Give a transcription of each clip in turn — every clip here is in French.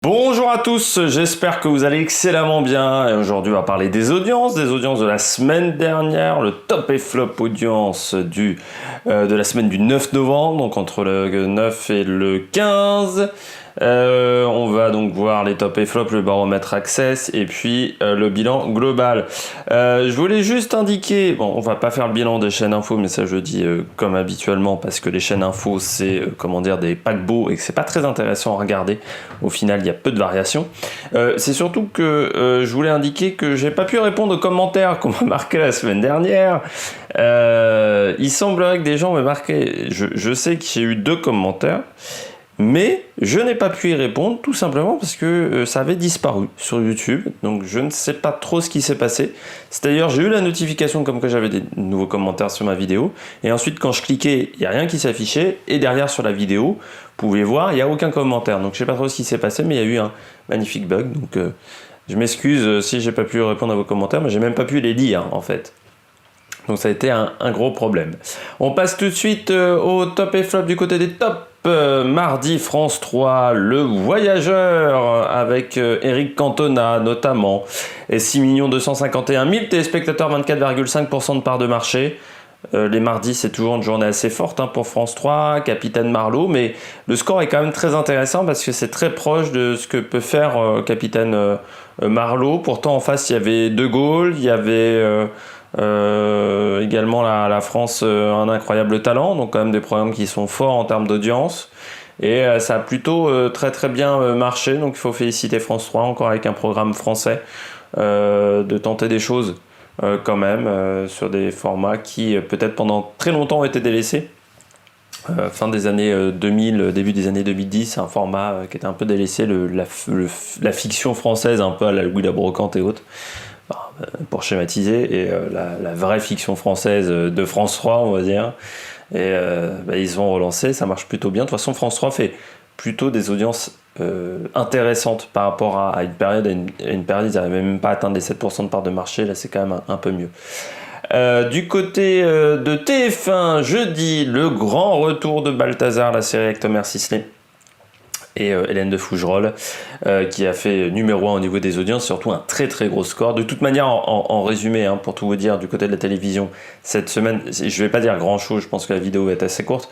Bonjour à tous, j'espère que vous allez excellemment bien. Et aujourd'hui, on va parler des audiences de la semaine dernière, le top et flop audience de la semaine du 9 novembre, donc entre le 9 et le 15. On va donc voir les top et flop, le baromètre Access et puis le bilan global. Je voulais juste indiquer, bon, on va pas faire le bilan des chaînes info, mais ça je dis comme habituellement parce que les chaînes info c'est des paquebots et que c'est pas très intéressant à regarder. Au final, il y a peu de variations. C'est surtout que je voulais indiquer que j'ai pas pu répondre aux commentaires qu'on m'a marqués la semaine dernière. Il semblerait que des gens m'aient marqué. Je sais que j'ai eu 2 commentaires. Mais je n'ai pas pu y répondre tout simplement parce que ça avait disparu sur YouTube. Donc je ne sais pas trop ce qui s'est passé. C'est-à-dire j'ai eu la notification comme que j'avais des nouveaux commentaires sur ma vidéo. Et ensuite quand je cliquais, il n'y a rien qui s'affichait. Et derrière sur la vidéo, vous pouvez voir, il n'y a aucun commentaire. Donc je ne sais pas trop ce qui s'est passé, mais il y a eu un magnifique bug. Donc je m'excuse si j'ai pas pu répondre à vos commentaires, mais j'ai même pas pu les lire en fait. Donc ça a été un gros problème. On passe tout de suite au top et flop du côté des tops. Mardi, France 3, Le Voyageur, avec Eric Cantona notamment, et 6 251 000 téléspectateurs, 24,5% de part de marché. Les mardis, c'est toujours une journée assez forte pour France 3, Capitaine Marlowe, mais le score est quand même très intéressant parce que c'est très proche de ce que peut faire Capitaine Marlowe. Pourtant, en face, il y avait De Gaulle, il y avait également la France, un incroyable talent, donc quand même des programmes qui sont forts en termes d'audience. Et ça a plutôt très très bien marché, donc il faut féliciter France 3, encore avec un programme français, de tenter des choses quand même sur des formats qui peut-être pendant très longtemps ont été délaissés. Fin des années 2000, début des années 2010, un format qui était un peu délaissé, la fiction française, un peu à la Louis la Brocante et autres, pour schématiser, et la vraie fiction française de France 3, on va dire. Et ils ont relancé, ça marche plutôt bien. De toute façon, France 3 fait plutôt des audiences intéressantes par rapport à une période. Une période, ils n'arrivaient même pas à atteindre les 7% de part de marché. Là, c'est quand même un peu mieux. Du côté de TF1, jeudi, le grand retour de Balthazar, la série avec Thomas Sisley et Hélène de Fougerolles, qui a fait numéro 1 au niveau des audiences, surtout un très très gros score. De toute manière, en résumé, pour tout vous dire, du côté de la télévision, cette semaine, je vais pas dire grand chose, je pense que la vidéo va être assez courte.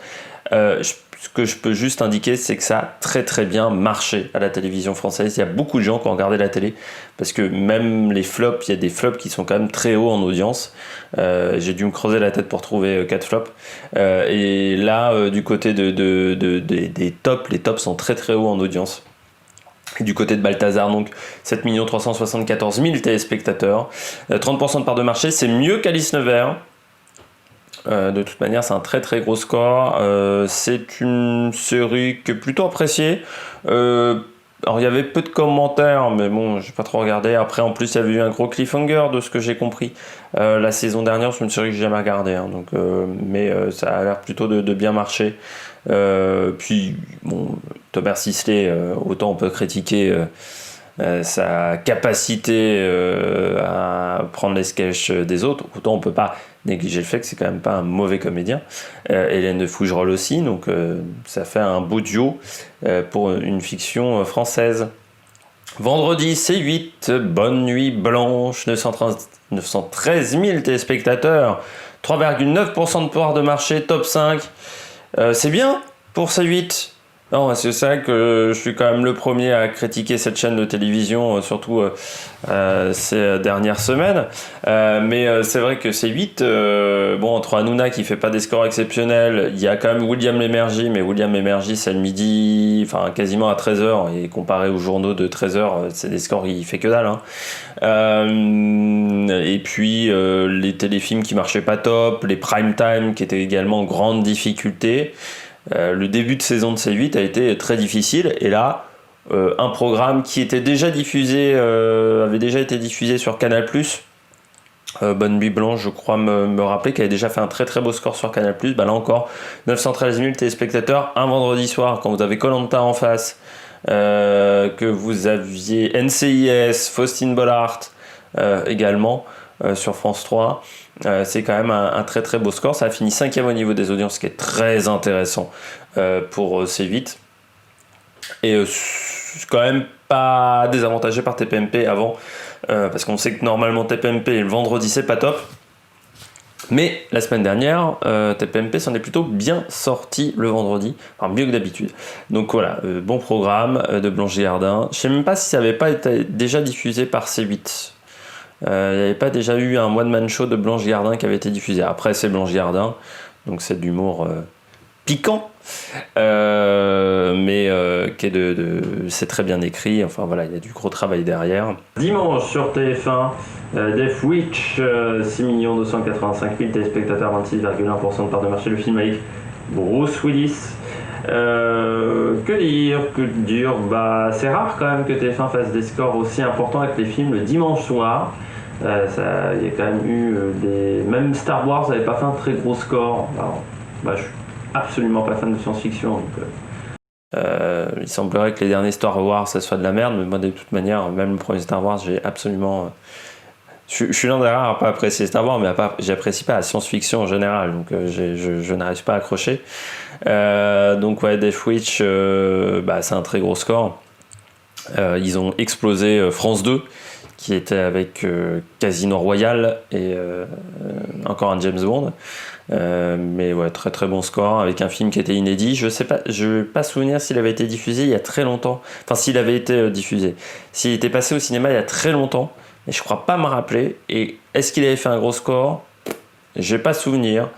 Ce que je peux juste indiquer, c'est que ça a très très bien marché à la télévision française. Il y a beaucoup de gens qui ont regardé la télé, parce que même les flops, il y a des flops qui sont quand même très hauts en audience. J'ai dû me creuser la tête pour trouver 4 flops. Et là, du côté des tops, les tops sont très très hauts en audience. Et du côté de Balthazar, donc 7 374 000 téléspectateurs, 30% de part de marché, c'est mieux qu'Alice Nevers. De toute manière, c'est un très très gros score. C'est une série qui est plutôt appréciée. Alors il y avait peu de commentaires, mais bon, j'ai pas trop regardé. Après, en plus, il y avait eu un gros cliffhanger de ce que j'ai compris. La saison dernière, c'est une série que j'ai jamais regardée, mais ça a l'air plutôt de bien marcher. Puis, bon, Thomas Sisley, autant on peut critiquer sa capacité à prendre les sketchs des autres, autant on peut pas négliger le fait que c'est quand même pas un mauvais comédien. Hélène de Fougerolles aussi, donc ça fait un beau duo pour une fiction française. Vendredi, C8, Bonne Nuit Blanche, 913 000 téléspectateurs, 3,9% de part de marché, top 5. C'est bien pour C8. Non, c'est ça que je suis quand même le premier à critiquer cette chaîne de télévision, surtout ces dernières semaines. Mais c'est vrai que C8, entre Hanouna qui fait pas des scores exceptionnels, il y a quand même William Lémergie, mais William Lémergie c'est le midi, enfin quasiment à 13h, et comparé aux journaux de 13h, c'est des scores, il fait que dalle. Et puis les téléfilms qui marchaient pas top, les prime time qui étaient également en grande difficulté. Le début de saison de C8 a été très difficile, et là, un programme qui était déjà diffusé, avait déjà été diffusé sur Canal+, Bonne Nuit Blanche, je crois me rappeler, qui avait déjà fait un très très beau score sur Canal+. Là encore, 913 000 téléspectateurs, un vendredi soir, quand vous avez Koh-Lanta en face, que vous aviez NCIS, Faustine Bollard également sur France 3. C'est quand même un très très beau score. Ça a fini 5e au niveau des audiences, ce qui est très intéressant pour C8. Et c'est quand même pas désavantagé par TPMP avant, parce qu'on sait que normalement TPMP le vendredi c'est pas top. Mais la semaine dernière, TPMP s'en est plutôt bien sorti le vendredi, enfin mieux que d'habitude. Donc voilà, bon programme de Blanche Gardin. Je sais même pas si ça n'avait pas été déjà diffusé par C8. Il n'y avait pas déjà eu un one-man show de Blanche Gardin qui avait été diffusé. Après, c'est Blanche Gardin, donc c'est de l'humour piquant, mais c'est très bien écrit. Enfin voilà, il y a du gros travail derrière. Dimanche sur TF1, Death Witch, 6 285 000 téléspectateurs, 26,1% de part de marché. Le film avec Bruce Willis. Que dire, bah, c'est rare quand même que TF1 fasse des scores aussi importants avec les films le dimanche soir. Il y a quand même eu même Star Wars n'avait pas fait un très gros score. Alors, bah, je suis absolument pas fan de science-fiction, donc il semblerait que les derniers Star Wars ça soit de la merde, mais moi de toute manière, même le premier Star Wars, j'ai absolument je suis l'un des rares à pas apprécier Star Wars, mais j'apprécie pas la science-fiction en général, donc je n'arrive pas à accrocher. Donc ouais, Death Witch, c'est un très gros score. Ils ont explosé France 2, qui était avec Casino Royale et encore un James Bond. Mais ouais, très très bon score avec un film qui était inédit. Je vais pas souvenir s'il avait été diffusé il y a très longtemps. Enfin, s'il avait été diffusé. S'il était passé au cinéma il y a très longtemps, mais je crois pas me rappeler. Et est-ce qu'il avait fait un gros score? J'ai pas souvenir.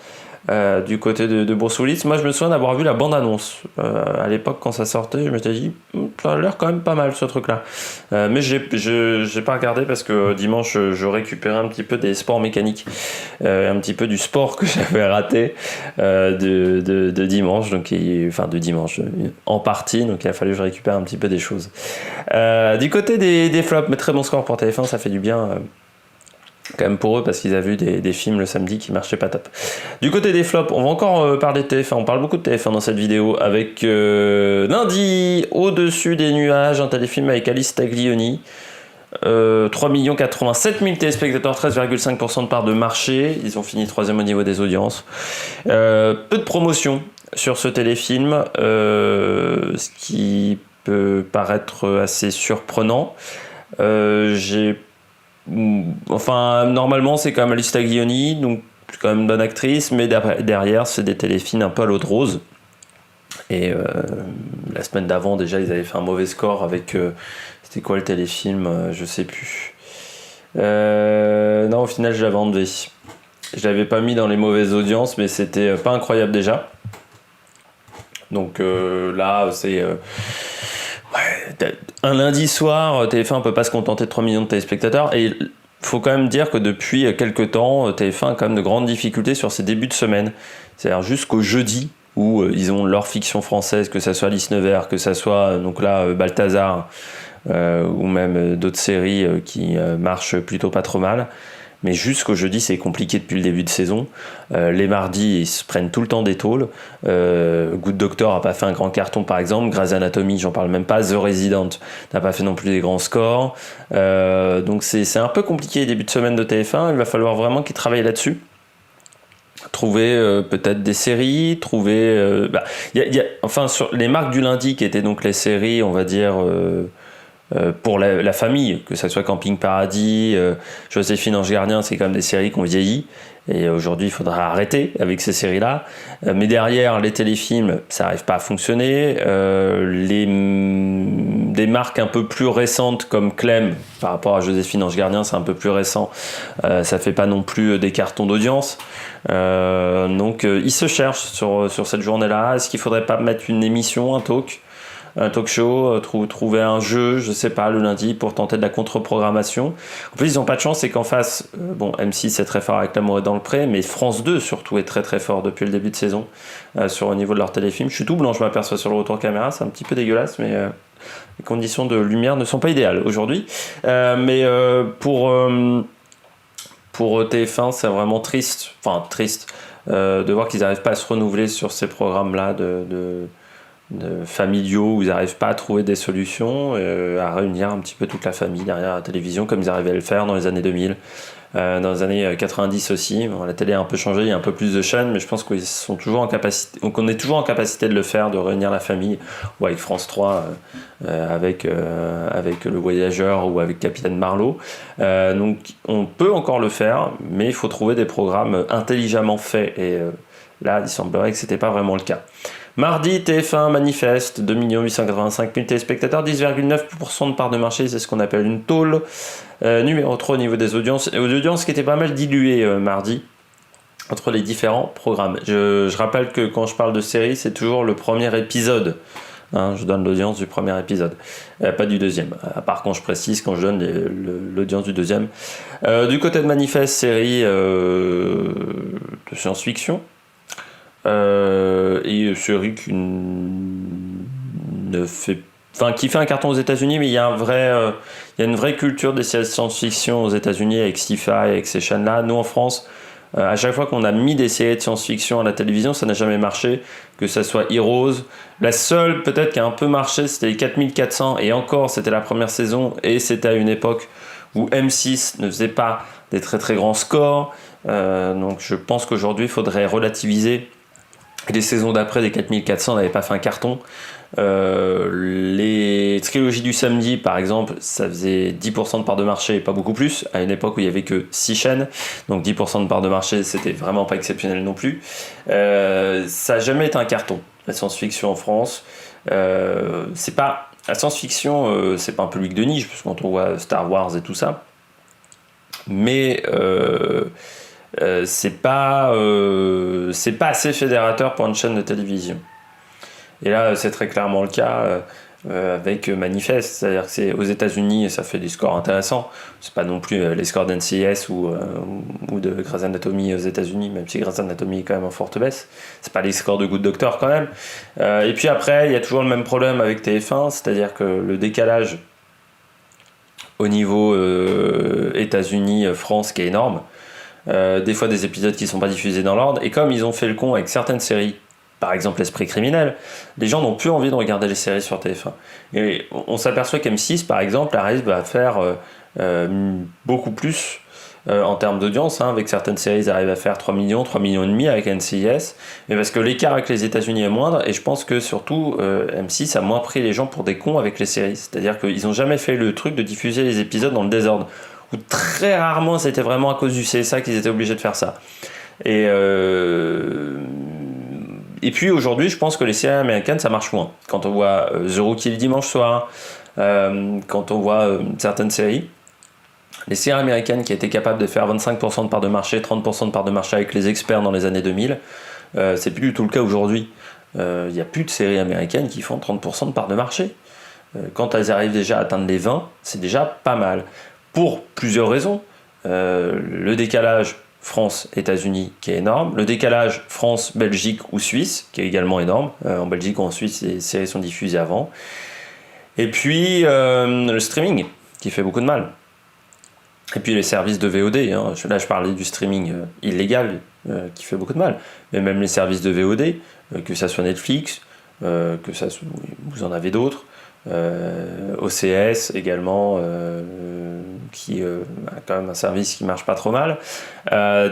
Du côté de Bruce Willis, moi je me souviens d'avoir vu la bande-annonce à l'époque quand ça sortait. Je m'étais dit ça a l'air quand même pas mal ce truc là, mais j'ai pas regardé parce que dimanche je récupérais un petit peu des sports mécaniques, un petit peu du sport que j'avais raté de dimanche, donc de dimanche en partie, donc il a fallu que je récupère un petit peu des choses. Du côté des flops, mais très bon score pour TF1, ça fait du bien quand même pour eux, parce qu'ils avaient vu des films le samedi qui marchaient pas top. Du côté des flops, on va encore parler de TF1, on parle beaucoup de TF1 dans cette vidéo, avec lundi, Au-dessus des nuages, un téléfilm avec Alice Taglioni, 3 87 000 téléspectateurs, 13,5% de part de marché, ils ont fini 3e au niveau des audiences. Peu de promotion sur ce téléfilm, ce qui peut paraître assez surprenant. Normalement c'est quand même Alice Taglioni, donc c'est quand même une bonne actrice, mais derrière c'est des téléfilms un peu à l'eau de rose. Et la semaine d'avant déjà ils avaient fait un mauvais score avec c'était quoi le téléfilm, je sais plus. Non, au final je l'avais enlevé. Je l'avais pas mis dans les mauvaises audiences, mais c'était pas incroyable déjà. Donc là c'est un lundi soir, TF1 peut pas se contenter de 3 millions de téléspectateurs, et il faut quand même dire que depuis quelques temps, TF1 a quand même de grandes difficultés sur ses débuts de semaine. C'est-à-dire jusqu'au jeudi, où ils ont leur fiction française, que ça soit Alice Nevers, que ça soit donc là Balthazar, ou même d'autres séries qui marchent plutôt pas trop mal. Mais jusqu'au jeudi, c'est compliqué depuis le début de saison. Les mardis, ils se prennent tout le temps des tôles. Good Doctor n'a pas fait un grand carton, par exemple. Grey's Anatomy, j'en parle même pas. The Resident n'a pas fait non plus des grands scores. Donc c'est un peu compliqué les débuts de semaine de TF1. Il va falloir vraiment qu'ils travaillent là-dessus. Trouver peut-être des séries, sur les marques du lundi, qui étaient donc les séries, on va dire... pour la famille, que ça soit Camping Paradis, Joséphine Ange Gardien, c'est quand même des séries qui ont vieilli, et aujourd'hui il faudra arrêter avec ces séries-là. Mais derrière, les téléfilms, ça n'arrive pas à fonctionner. Des marques un peu plus récentes comme Clem, par rapport à Joséphine Ange Gardien, c'est un peu plus récent, ça fait pas non plus des cartons d'audience. Donc ils se cherchent sur cette journée-là. Est-ce qu'il faudrait pas mettre une émission, un talk show, trouver un jeu, je sais pas, le lundi pour tenter de la contre-programmation. En plus, ils n'ont pas de chance, c'est qu'en face, M6 est très fort avec L'amour est dans le pré, mais France 2 surtout est très très fort depuis le début de saison au niveau de leur téléfilm. Je suis tout blanc, je m'aperçois sur le retour caméra, c'est un petit peu dégueulasse, mais les conditions de lumière ne sont pas idéales aujourd'hui. Pour TF1, c'est vraiment triste de voir qu'ils n'arrivent pas à se renouveler sur ces programmes-là familiaux où ils n'arrivent pas à trouver des solutions, à réunir un petit peu toute la famille derrière la télévision comme ils arrivaient à le faire dans les années 2000. Dans les années 90 aussi. Bon, la télé a un peu changé, il y a un peu plus de chaînes, mais je pense qu'on est toujours en capacité de le faire, de réunir la famille, ou avec France 3, avec Le Voyageur ou avec Capitaine Marlowe. Donc on peut encore le faire, mais il faut trouver des programmes intelligemment faits, et là il semblerait que c'était pas vraiment le cas. Mardi, TF1 manifeste, 2 885 000 téléspectateurs, 10,9% de part de marché, c'est ce qu'on appelle une tôle. Numéro 3 au niveau des audiences, et aux audiences qui étaient pas mal diluées mardi entre les différents programmes. Je rappelle que quand je parle de série, c'est toujours le premier épisode. Je donne l'audience du premier épisode, pas du deuxième. À part quand je précise, quand je donne l'audience du deuxième. Du côté de Manifeste, série de science-fiction. Et série qui fait un carton aux États-Unis, mais il y a une vraie culture des séries de science-fiction aux États-Unis avec Sci-Fi, avec ces chaînes-là. Nous en France, à chaque fois qu'on a mis des séries de science-fiction à la télévision, ça n'a jamais marché, que ça soit Heroes. La seule peut-être qui a un peu marché, c'était les 4400, et encore c'était la première saison, et c'était à une époque où M6 ne faisait pas des très très grands scores. Donc je pense qu'aujourd'hui il faudrait relativiser. Les saisons d'après des 4400 n'avaient pas fait un carton. Les trilogies du samedi, par exemple, ça faisait 10% de part de marché, pas beaucoup plus, à une époque où il n'y avait que 6 chaînes. Donc 10% de part de marché, c'était vraiment pas exceptionnel non plus. Ça n'a jamais été un carton, la science-fiction en France. C'est pas... La science-fiction, c'est pas un public de niche, parce que quand on voit Star Wars et tout ça. Mais... c'est pas assez fédérateur pour une chaîne de télévision. Et là, c'est très clairement le cas avec Manifeste. C'est-à-dire que c'est aux États-Unis, ça fait des scores intéressants. C'est pas non plus les scores d'NCIS ou de Grey's Anatomy aux États-Unis, même si Grey's Anatomy est quand même en forte baisse. C'est pas les scores de Good Doctor quand même. Et puis après, il y a toujours le même problème avec TF1, c'est-à-dire que le décalage au niveau États-Unis, France, qui est énorme. Des fois des épisodes qui ne sont pas diffusés dans l'ordre, et comme ils ont fait le con avec certaines séries, par exemple l'Esprit criminel, les gens n'ont plus envie de regarder les séries sur TF1. Et on s'aperçoit qu'M6 par exemple arrive à faire beaucoup plus en termes d'audience, avec certaines séries ils arrivent à faire 3 millions et demi avec NCIS, mais parce que l'écart avec les États-Unis est moindre, et je pense que surtout M6 a moins pris les gens pour des cons avec les séries, c'est-à-dire qu'ils n'ont jamais fait le truc de diffuser les épisodes dans le désordre, ou très rarement c'était vraiment à cause du CSA qu'ils étaient obligés de faire ça. Et puis aujourd'hui, je pense que les séries américaines ça marche moins. Quand on voit The Rookie le dimanche soir, quand on voit certaines séries, les séries américaines qui étaient capables de faire 25% de part de marché, 30% de part de marché avec les experts dans les années 2000, c'est plus du tout le cas aujourd'hui. Il n'y a plus de séries américaines qui font 30% de part de marché. Quand elles arrivent déjà à atteindre les 20, c'est déjà pas mal. Pour plusieurs raisons. Le décalage France-États-Unis qui est énorme, le décalage France-Belgique ou Suisse qui est également énorme. En Belgique ou en Suisse, les séries sont diffusées avant. Et puis le streaming qui fait beaucoup de mal. Et puis les services de VOD. Là, je parlais du streaming illégal qui fait beaucoup de mal. Mais même les services de VOD, que ça soit Netflix, que ça soit, vous en avez d'autres. OCS également qui a quand même un service qui marche pas trop mal,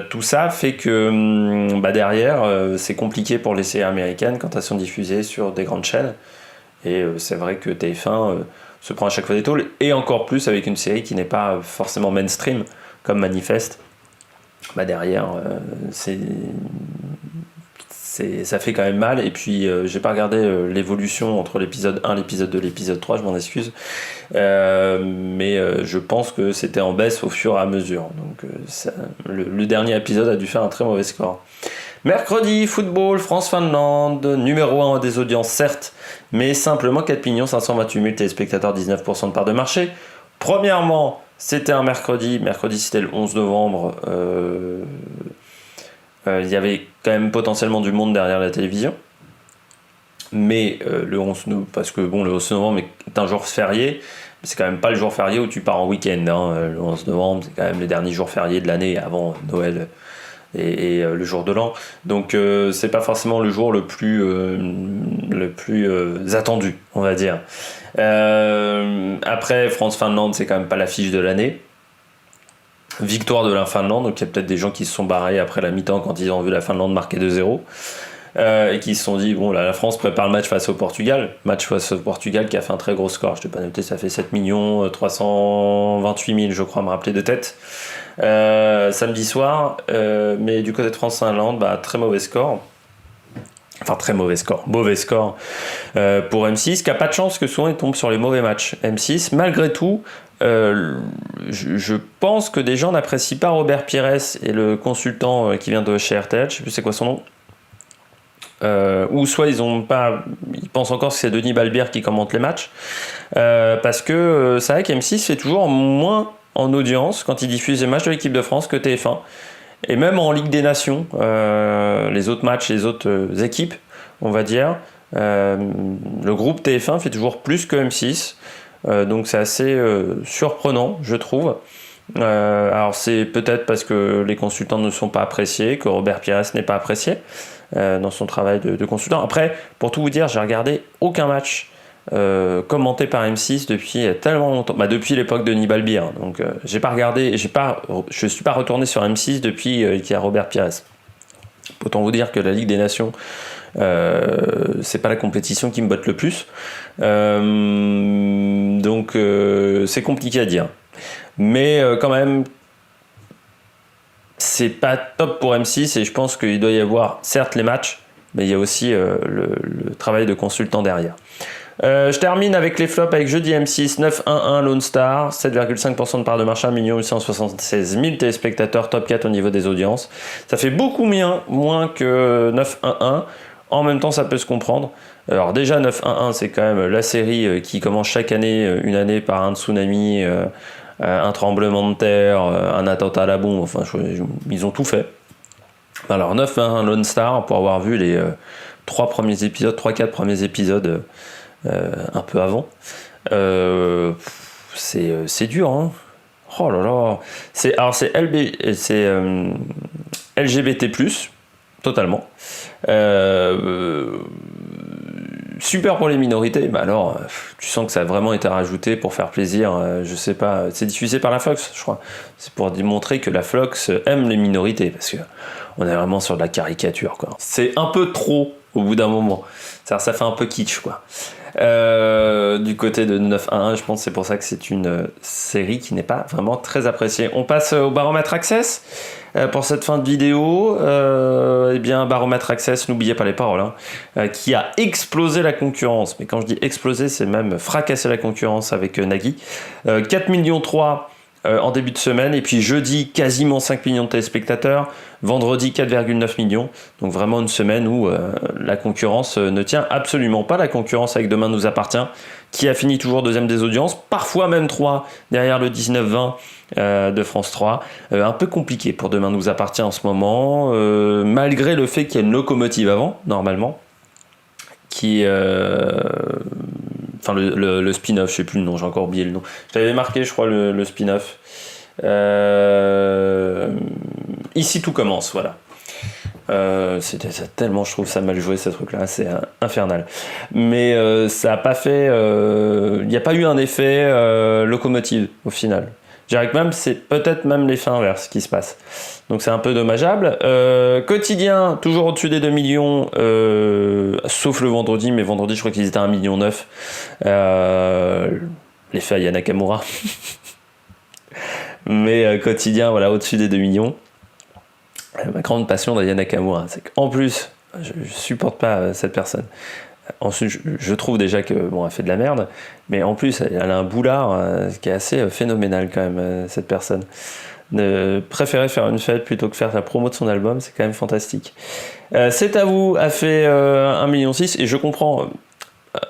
tout ça fait que derrière c'est compliqué pour les séries américaines quand elles sont diffusées sur des grandes chaînes, et c'est vrai que TF1 se prend à chaque fois des tôles, et encore plus avec une série qui n'est pas forcément mainstream comme Manifeste. Derrière ça fait quand même mal. Et puis j'ai pas regardé l'évolution entre l'épisode 1, l'épisode 2, l'épisode 3, je m'en excuse, mais je pense que c'était en baisse au fur et à mesure, donc le dernier épisode a dû faire un très mauvais score. Mercredi, football, France-Finlande, numéro 1 des audiences certes, mais simplement 4 528 000 téléspectateurs, 19% de part de marché. Premièrement, c'était un mercredi c'était le 11 novembre, il y avait quand même potentiellement du monde derrière la télévision, mais le 11 novembre, parce que le 11 novembre est un jour férié, c'est quand même pas le jour férié où tu pars en week-end, le 11 novembre c'est quand même le dernier jour férié de l'année avant Noël et le jour de l'an. Donc c'est pas forcément le jour le plus attendu, on va dire. Après, France-Finlande, c'est quand même pas l'affiche de l'année. Victoire de la Finlande, donc il y a peut-être des gens qui se sont barrés après la mi-temps quand ils ont vu la Finlande marquer 2-0. Et qui se sont dit, bon, là, la France prépare le match face au Portugal. Match face au Portugal qui a fait un très gros score. Je t'ai pas noté, ça fait 7 328 000, je crois, me rappeler de tête. Samedi soir. Mais du côté de France-Finlande, très mauvais score. Enfin, très mauvais score. Mauvais score pour M6, qui a pas de chance que souvent il tombe sur les mauvais matchs. M6, malgré tout, je pense que des gens n'apprécient pas Robert Pires et le consultant qui vient de chez RTL, je sais plus c'est quoi son nom. Ou soit ils pensent encore que c'est Denis Balbir qui commente les matchs, parce que c'est vrai qu'M6 fait toujours moins en audience quand il diffuse les matchs de l'équipe de France que TF1, et même en Ligue des Nations, les autres matchs, les autres équipes, on va dire, le groupe TF1 fait toujours plus que M6, donc c'est assez surprenant, je trouve. Alors c'est peut-être parce que les consultants ne sont pas appréciés, que Robert Pires n'est pas apprécié dans son travail de consultant. Après, pour tout vous dire, j'ai regardé aucun match commenté par M6 depuis tellement longtemps, depuis l'époque de Denis Balbir. Donc j'ai pas regardé, je suis pas retourné sur M6 depuis qu'il y a Robert Pires. Autant vous dire que la Ligue des Nations, c'est pas la compétition qui me botte le plus. Donc c'est compliqué à dire. Mais quand même, c'est pas top pour M6 et je pense qu'il doit y avoir certes les matchs, mais il y a aussi le travail de consultant derrière. Je termine avec les flops avec jeudi M6, 9-1-1 Lone Star, 7,5% de part de marché, 1 876 000 téléspectateurs, top 4 au niveau des audiences. Ça fait beaucoup moins que 9-1-1. En même temps, ça peut se comprendre. Alors déjà, 9-1-1, c'est quand même la série qui commence chaque année, une année par un tsunami, un tremblement de terre, un attentat à la bombe, enfin ils ont tout fait. Alors 9-1 Lone Star, pour avoir vu les 3-4 premiers épisodes un peu avant, c'est dur, hein. Oh là là, c'est LGBT+, totalement. Super pour les minorités, alors tu sens que ça a vraiment été rajouté pour faire plaisir, je sais pas, c'est diffusé par la Fox, je crois. C'est pour démontrer que la Fox aime les minorités, parce que on est vraiment sur de la caricature, quoi. C'est un peu trop au bout d'un moment. Ça fait un peu kitsch, quoi. Du côté de 9-1-1, je pense que c'est pour ça que c'est une série qui n'est pas vraiment très appréciée. On passe au baromètre Access pour cette fin de vidéo. Eh bien, baromètre Access, n'oubliez pas les paroles, qui a explosé la concurrence. Mais quand je dis exploser, c'est même fracasser la concurrence avec Nagui. 4,3 millions en début de semaine, et puis jeudi quasiment 5 millions de téléspectateurs, vendredi 4,9 millions, donc vraiment une semaine où la concurrence ne tient absolument pas. La concurrence avec Demain nous appartient, qui a fini toujours deuxième des audiences, parfois même 3 derrière le 19-20 de France 3. Un peu compliqué pour Demain nous appartient en ce moment, malgré le fait qu'il y ait une locomotive avant, normalement, qui enfin le spin-off, je sais plus le nom, j'ai encore oublié le nom. Je t'avais marqué, je crois, le spin-off. Ici tout commence, voilà. C'était tellement, je trouve ça mal joué, ce truc-là, c'est infernal. Mais ça a pas fait, il n'y a pas eu un effet locomotive au final. Je dirais que même c'est peut-être même l'effet inverse qui se passe. Donc c'est un peu dommageable. Quotidien, toujours au-dessus des 2 millions, sauf le vendredi, mais vendredi je crois qu'ils étaient à 1,9 million. L'effet Aya Nakamura. Mais quotidien, voilà, au-dessus des 2 millions. Ma grande passion d'Aya Nakamura, c'est qu'en plus, je supporte pas cette personne. Ensuite, je trouve déjà que elle fait de la merde, mais en plus, elle a un boulard qui est assez phénoménal quand même, cette personne. De préférer faire une fête plutôt que faire la promo de son album, c'est quand même fantastique. C'est à vous a fait 1,6 million, et je comprends,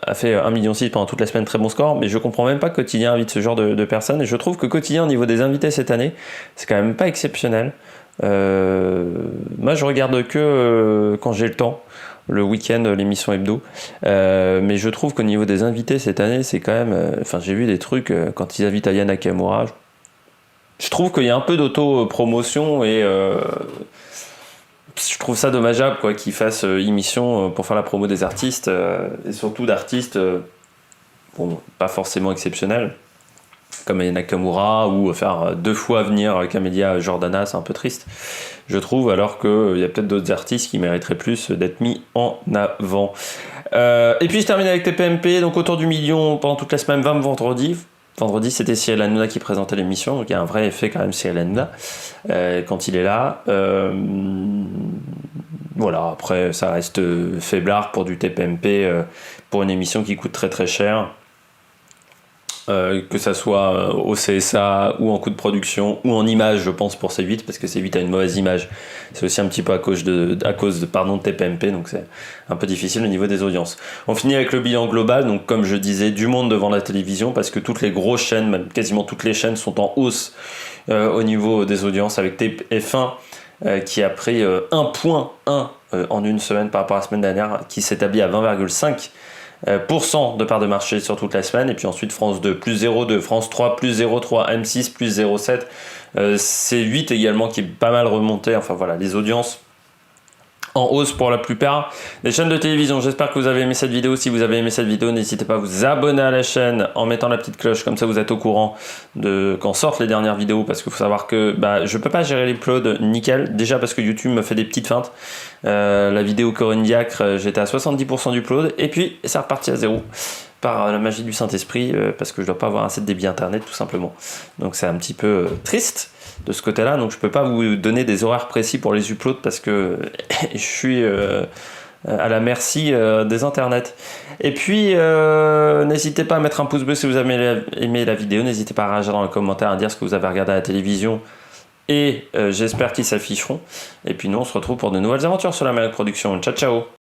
a fait 1,6 million pendant toute la semaine, très bon score, mais je comprends même pas que Quotidien invite ce genre de personnes, et je trouve que Quotidien, au niveau des invités cette année, c'est quand même pas exceptionnel. Moi, je regarde que quand j'ai le temps, le week-end, l'émission hebdo, mais je trouve qu'au niveau des invités cette année, c'est quand même, j'ai vu des trucs quand ils invitent Aya Nakamura, je trouve qu'il y a un peu d'auto-promotion et je trouve ça dommageable quoi, qu'ils fassent émission pour faire la promo des artistes, et surtout d'artistes bon, pas forcément exceptionnels, comme Nakamura, ou faire 2 fois venir Camélia Jordana, c'est un peu triste, je trouve, alors qu'il y a peut-être d'autres artistes qui mériteraient plus d'être mis en avant. Et puis je termine avec TPMP, donc autour du million pendant toute la semaine, 20 vendredi. Vendredi, c'était Cyril Hanouna qui présentait l'émission, donc il y a un vrai effet quand même Cyril Hanouna quand il est là. Voilà, après ça reste faiblard pour du TPMP, pour une émission qui coûte très très cher. Que ça soit au CSA ou en coût de production ou en image, je pense, pour C8, parce que C8 a une mauvaise image. C'est aussi un petit peu à cause de TPMP, donc c'est un peu difficile au niveau des audiences. On finit avec le bilan global, donc comme je disais, du monde devant la télévision, parce que toutes les grosses chaînes, même quasiment toutes les chaînes, sont en hausse au niveau des audiences, avec TF1 qui a pris 1,1 en une semaine par rapport à la semaine dernière, qui s'établit à 20,5% de part de marché sur toute la semaine, et puis ensuite France 2 plus 0,2, France 3 plus 0,3, M6 plus 0,7, C8 également qui est pas mal remonté, enfin voilà, les audiences en hausse pour la plupart des chaînes de télévision. J'espère que vous avez aimé cette vidéo. Si vous avez aimé cette vidéo, n'hésitez pas à vous abonner à la chaîne en mettant la petite cloche, comme ça vous êtes au courant de quand sortent les dernières vidéos, parce qu'il faut savoir que je peux pas gérer l'upload nickel, déjà parce que YouTube me fait des petites feintes. La vidéo Corinne Diacre, j'étais à 70% d'upload, et puis c'est reparti à 0 par la magie du Saint-Esprit, parce que je dois pas avoir assez de débit internet tout simplement, donc c'est un petit peu triste de ce côté-là, donc je peux pas vous donner des horaires précis pour les uploads, parce que je suis à la merci des internets. Et puis n'hésitez pas à mettre un pouce bleu si vous avez aimé la vidéo, n'hésitez pas à réagir dans les commentaires, à dire ce que vous avez regardé à la télévision, et j'espère qu'ils s'afficheront. Et puis nous on se retrouve pour de nouvelles aventures sur la Merrick Production. Ciao ciao.